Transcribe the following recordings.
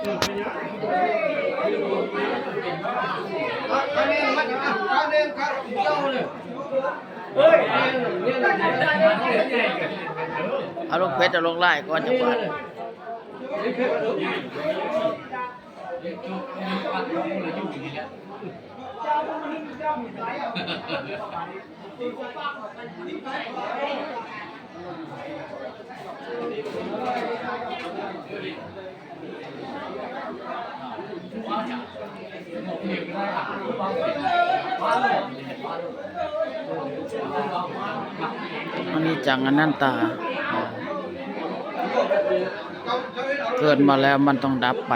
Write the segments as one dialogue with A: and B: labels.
A: เอาลงเพชรเอาลงไล่ก่อนจะบาดอันนี้จังอนันตาเกิดมาแล้วมันต้องดับไป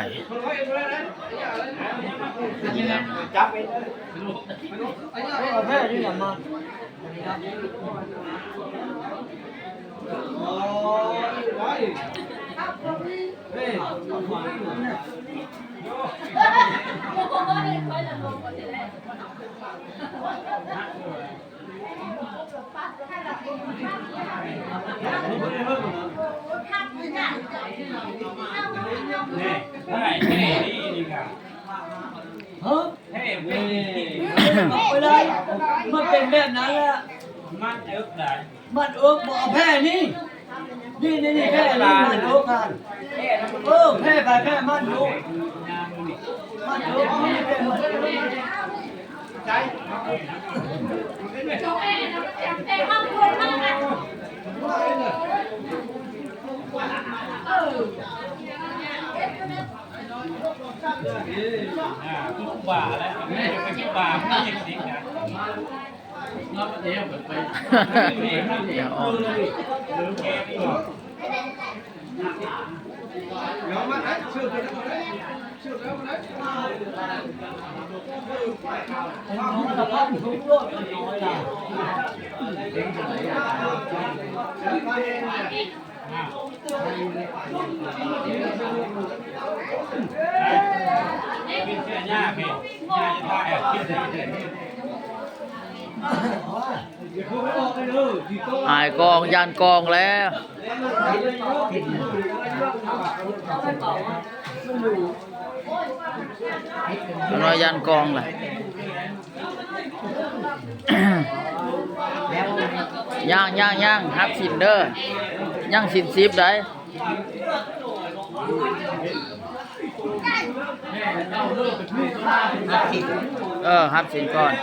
B: แพ้ที่ไหนมาไปเลยมันเป็นแบบนั้นแหละมันเอิบได้มันเอิบบอกแพ้นี่นี่แพ้นี่มันเอิบกันแพ้ไปแพ้มันดูมันเอิบมันเป็นมันใจ
C: ทุกบ่าแล้วไม่เป็นทุกบ่าไม่จริงนะนับเดียวแบบไปเดี๋ยวออกหรือแกไม่ออก
B: เดี๋ยวมาเชื่อกันเชื่อแล้วนะน้องตะพันทุกโลกน้อยล่ะ
C: เป็นเสื้อยากพี่ยากจะได้
A: หายกองยันกองแล้วน้อยยันกองแหละย่างฮับสินเด้อย่างสินซีบได้ฮับสินก่อน